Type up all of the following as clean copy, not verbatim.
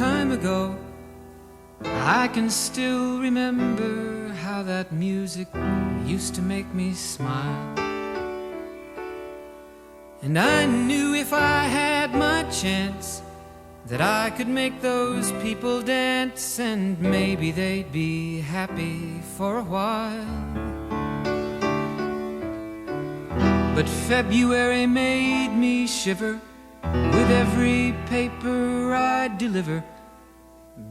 time ago, I can still remember how that music used to make me smile. And I knew if I had my chance that I could make those people dance, and maybe they'd be happy for a while. But February made me shiver with every paper I'd deliver.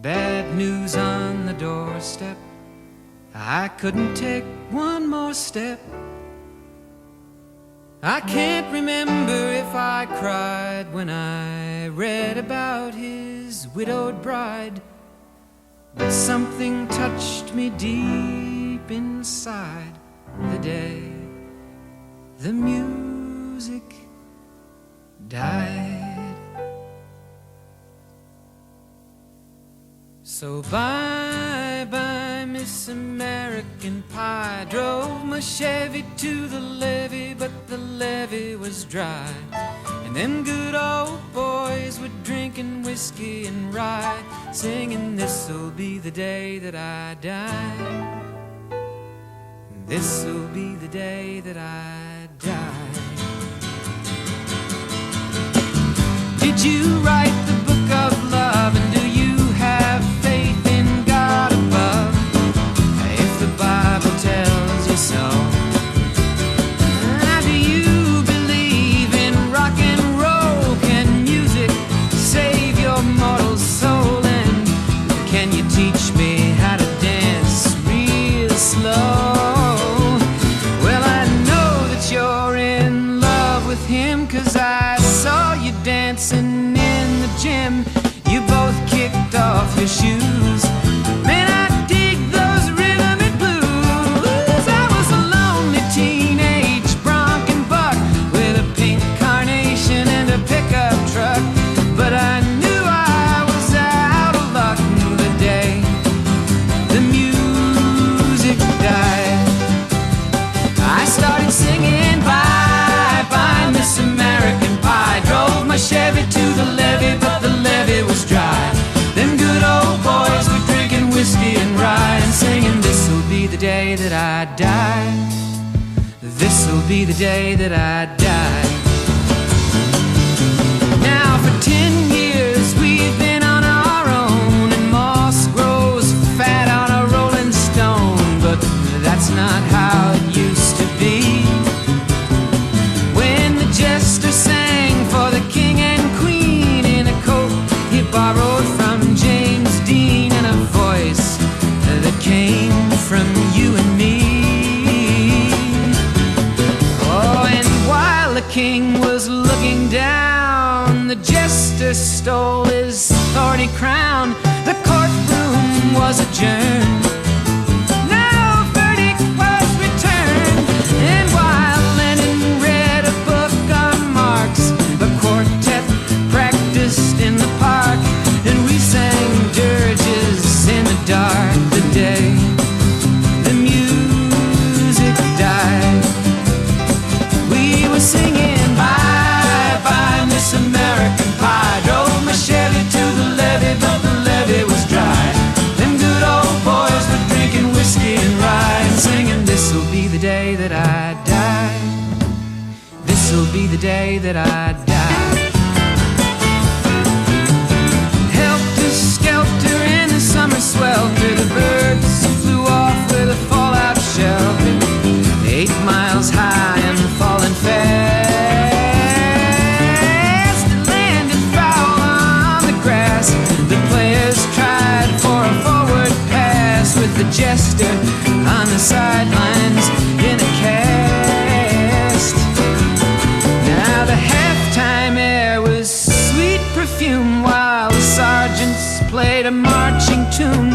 Bad news on the doorstep, I couldn't take one more step. I can't remember if I cried when I read about his widowed bride, but something touched me deep inside the day the music died. So bye-bye, Miss American Pie. Drove my Chevy to the levee, but the levee was dry. And them good old boys were drinking whiskey and rye, singing, this'll be the day that I die. This'll be the day that I die. Did you write the book of love, and do you have faith in God above? If the Bible tells you so, do you believe in rock and roll? Can music save your mortal soul? And can you teach me how to dance real slow? Well, I know that you're in love with him, 'cause I saw you dancing in the gym. You both kicked off your shoes. Man, I dig those rhythm and blues. I was a lonely teenage bronc and buck with a pink carnation and a pickup truck, but I knew I was out of luck the day the music died. I started singing bye-bye, Miss American Pie. Drove my Chevy to the levee, but the levee was dry. Them good old boys were drinking whiskey and rye, and singing, this'll be the day that I die. This'll be the day that I die. Now for 10 years we've been on our own, and moss grows fat on a rolling stone, but that's not how it used to be. When the jester sang for the king and queen in a coat he borrowed from James Dean, and a voice that came from you and me. Oh, and while the king was looking down, the jester stole his thorny crown. The courtroom was adjourned. No verdict was returned. And while Lenin read a book on Marx, the quartet practiced in the park, and we sang dirges in the dark the day the music died. We were singing bye-bye, Miss American Pie. Drove my Chevy to the levee, but the levee was dry. Them good old boys were drinking whiskey and rye, and singing, this'll be the day that I die. This'll be the day that I die. Helter-skelter in the summer swelter, the birds flew off with a fallout shelter. 8 miles high and falling fast. It landed foul on the grass. The players tried for a forward pass, with the jester on the sidelines in a cast. Now the halftime air was sweet perfume, while the sergeants played a marching tune.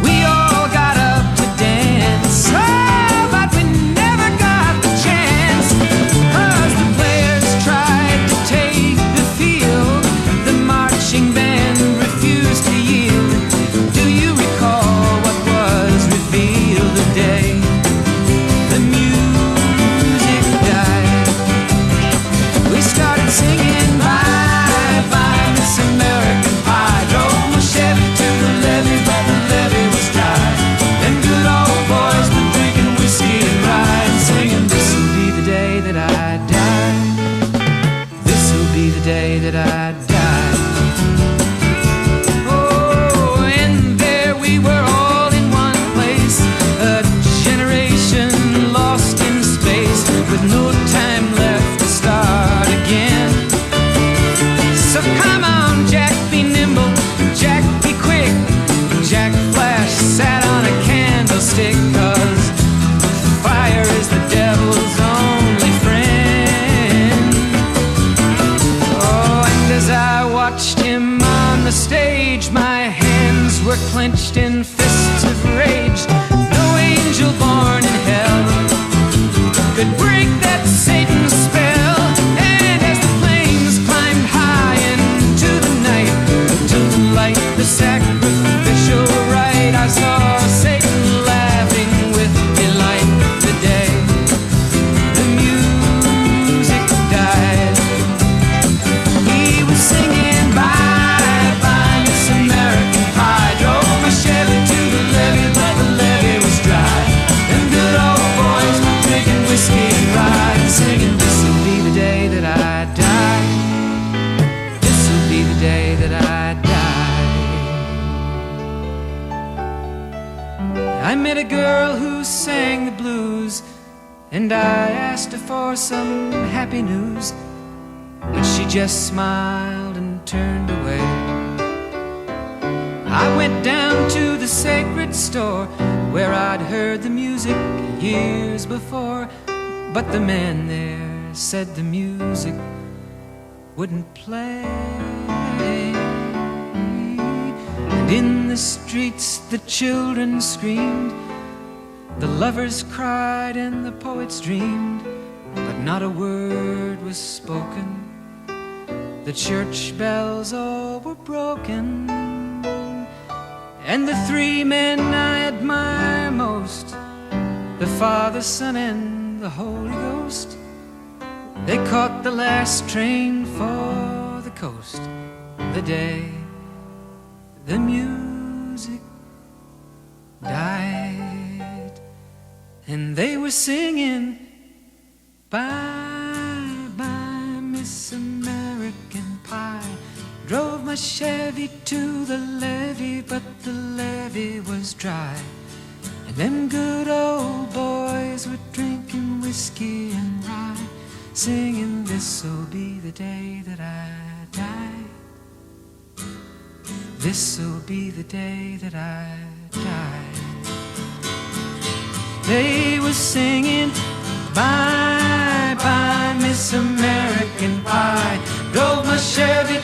We all got up to dance, oh, but we never got the chance, 'cause the players tried to take the field. The marching band refused to yield. Do you recall what was revealed the day the music died? We started singing bye-bye, Miss American Pie. Drove my I died. Oh, and there we were all in one place, a generation lost in space, with no time left to start again. So come on, Jack, be nimble, Jack, be quick. Jack Flash sat on a candlestick, 'cause fire is the devil's only friend. Oh, and as I watched him on the stage, my hands were clenched in fists of rage. No angel born in hell could break that Satan's spell. And as the flames climbed high into the night to light the sacrificial rite, I saw Satan laughing with delight. The day the music died, he was singing bye bye Miss American Pie. Drove my Chevy to the levee, but the levee was dry. And good old boys were drinking whiskey and rye, and singing, this'll be the day that I die. This'll be the day that I die. I met a girl who sang the blues, and I asked her for some happy news, but she just smiled and turned away. I went down to the sacred store where I'd heard the music years before, but the man there said the music wouldn't play. And in the streets the children screamed, the lovers cried and the poets dreamed, but not a word was spoken. The church bells all were broken, and the three men I admire most, the Father, Son, and the Holy Ghost, they caught the last train for the coast. The day the music died, and they were singing bye bye Miss American Pie. Drove my Chevy to the levee, but the levee was dry. And them good old boys were drinking whiskey and rye, singing, this'll be the day that I die. This'll be the day that I die. They were singing bye bye Miss American Pie. Drove my Chevy